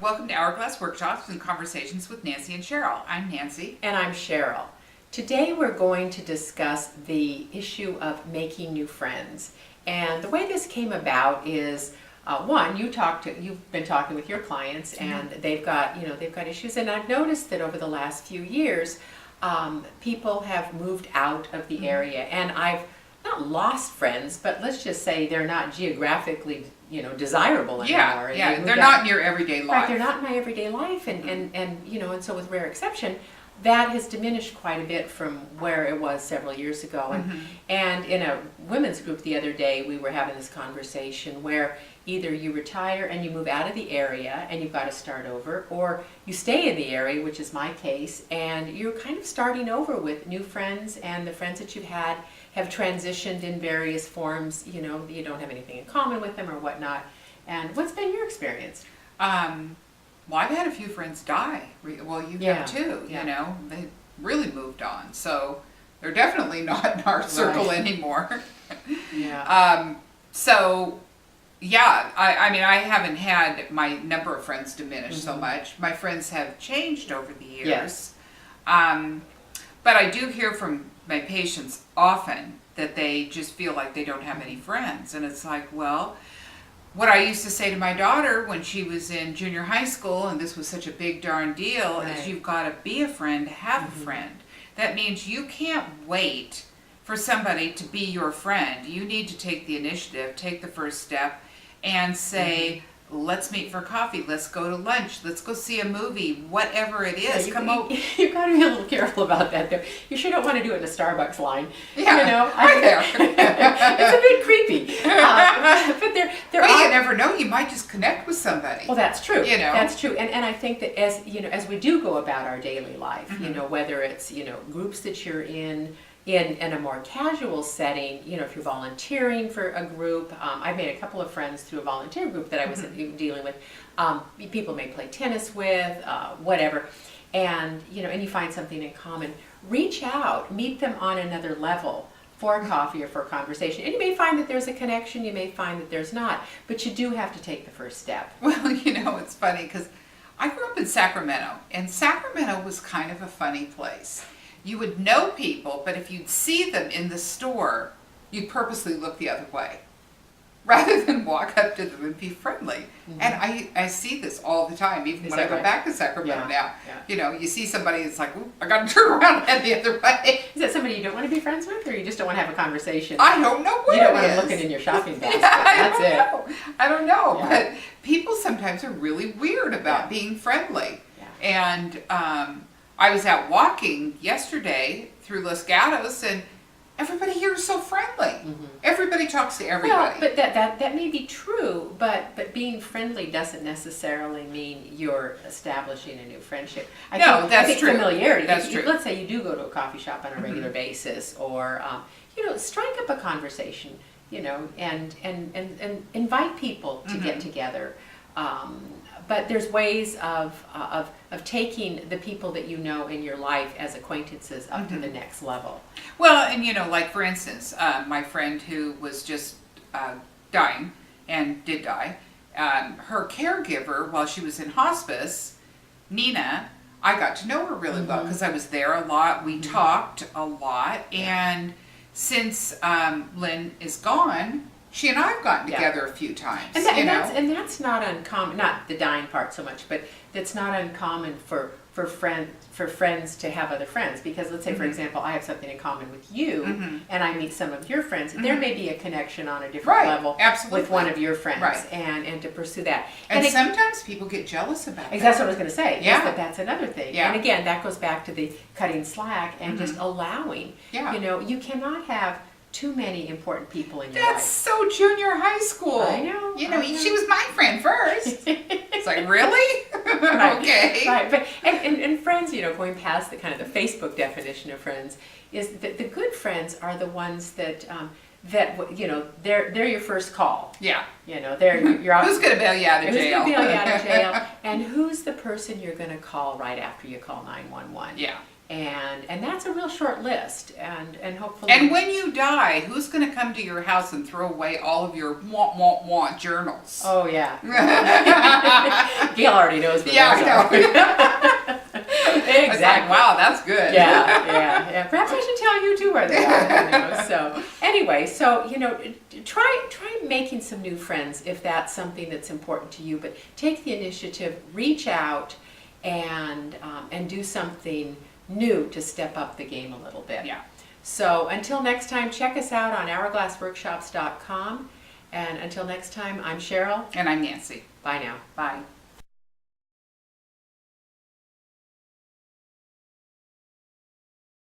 Welcome to Hourglass Workshops and Conversations with Nancy and Cheryl. I'm Nancy. And I'm Cheryl. Today we're going to discuss the issue of making new friends. And the way this came about is, one, you've been talking with your clients, and they've got issues. And I've noticed that over the last few years, people have moved out of the area, and I've not lost friends, but let's just say they're not geographically, desirable anymore. Yeah, they're not in your everyday life. Right, they're not in my everyday life, and so with rare exception, that has diminished quite a bit from where it was several years ago. And in a women's group the other day, we were having this conversation where either you retire and you move out of the area and you've got to start over, or you stay in the area, which is my case, and you're kind of starting over with new friends, and the friends that you've had have transitioned in various forms. You don't have anything in common with them or whatnot. And what's been your experience? Well, I've had a few friends die. Well, you have too. They really moved on, so they're definitely not in our circle anymore. I haven't had my number of friends diminish so much. My friends have changed over the years. Yes. But I do hear from my patients often that they just feel like they don't have any friends. And it's like, well, what I used to say to my daughter when she was in junior high school, and this was such a big darn deal, is you've got to be a friend to have a friend. That means you can't wait for somebody to be your friend. You need to take the initiative, take the first step, and say, let's meet for coffee, let's go to lunch, let's go see a movie, whatever it is. You've got to be a little careful about that, though. You sure don't want to do it in a Starbucks line. Right there. It's a bit creepy. But you never know. You might just connect with somebody. Well, that's true. That's true. And I think that as we do go about our daily life, whether it's groups that you're in a more casual setting, if you're volunteering for a group. I've made a couple of friends through a volunteer group that I was dealing with. People may play tennis with, whatever, and you find something in common. Reach out, meet them on another level for a coffee or for a conversation. And you may find that there's a connection, you may find that there's not, but you do have to take the first step. Well, it's funny because I grew up in Sacramento, and Sacramento was kind of a funny place. You would know people, but if you'd see them in the store, you'd purposely look the other way rather than walk up to them and be friendly. And I see this all the time, even when I go back to Sacramento now. You see somebody that's like, ooh, I got to turn around and head the other way. Is that somebody you don't want to be friends with, or you just don't want to have a conversation? I don't know what it is. You don't want to look in your shopping basket. I don't know. But people sometimes are really weird about being friendly. And I was out walking yesterday through Los Gatos, and everybody here is so friendly. Everybody talks to everybody. Well, but that may be true, but being friendly doesn't necessarily mean you're establishing a new friendship. I think true. Familiarity. That's true. Let's say you do go to a coffee shop on a regular basis, or strike up a conversation, and invite people to get together. But there's ways of taking the people that you know in your life as acquaintances up to the next level. Well, and like for instance, my friend who was just dying and did die, her caregiver while she was in hospice, Nina, I got to know her really well because I was there a lot. We talked a lot, and since Lynn is gone, she and I have gotten together a few times. And that's not uncommon, not the dying part so much, but that's not uncommon for friends to have other friends. Because let's say, for example, I have something in common with you, and I meet some of your friends. There may be a connection on a different level with one of your friends, and to pursue that. And sometimes people get jealous about that. That's what I was going to say. That's another thing. And again, that goes back to the cutting slack and just allowing. You cannot have too many important people in your life. That's so junior high school. I know. She was my friend first. It's like, really? Okay. Right. But and friends, going past the kind of the Facebook definition of friends, is that the good friends are the ones that they're your first call. You're out. Who's going to bail you out of jail? And who's the person you're going to call right after you call 911? And that's a real short list, and hopefully. And when you die, who's going to come to your house and throw away all of your want journals? Oh yeah. Gail already knows what Yeah, those I know. are. It's like, Exactly. wow, that's good. Yeah. Perhaps I should tell you too where they are. So anyway, so try making some new friends if that's something that's important to you. But take the initiative, reach out, and do something new to step up the game a little bit. Yeah. So until next time, check us out on hourglassworkshops.com. And until next time, I'm Cheryl. And I'm Nancy. Bye now. Bye.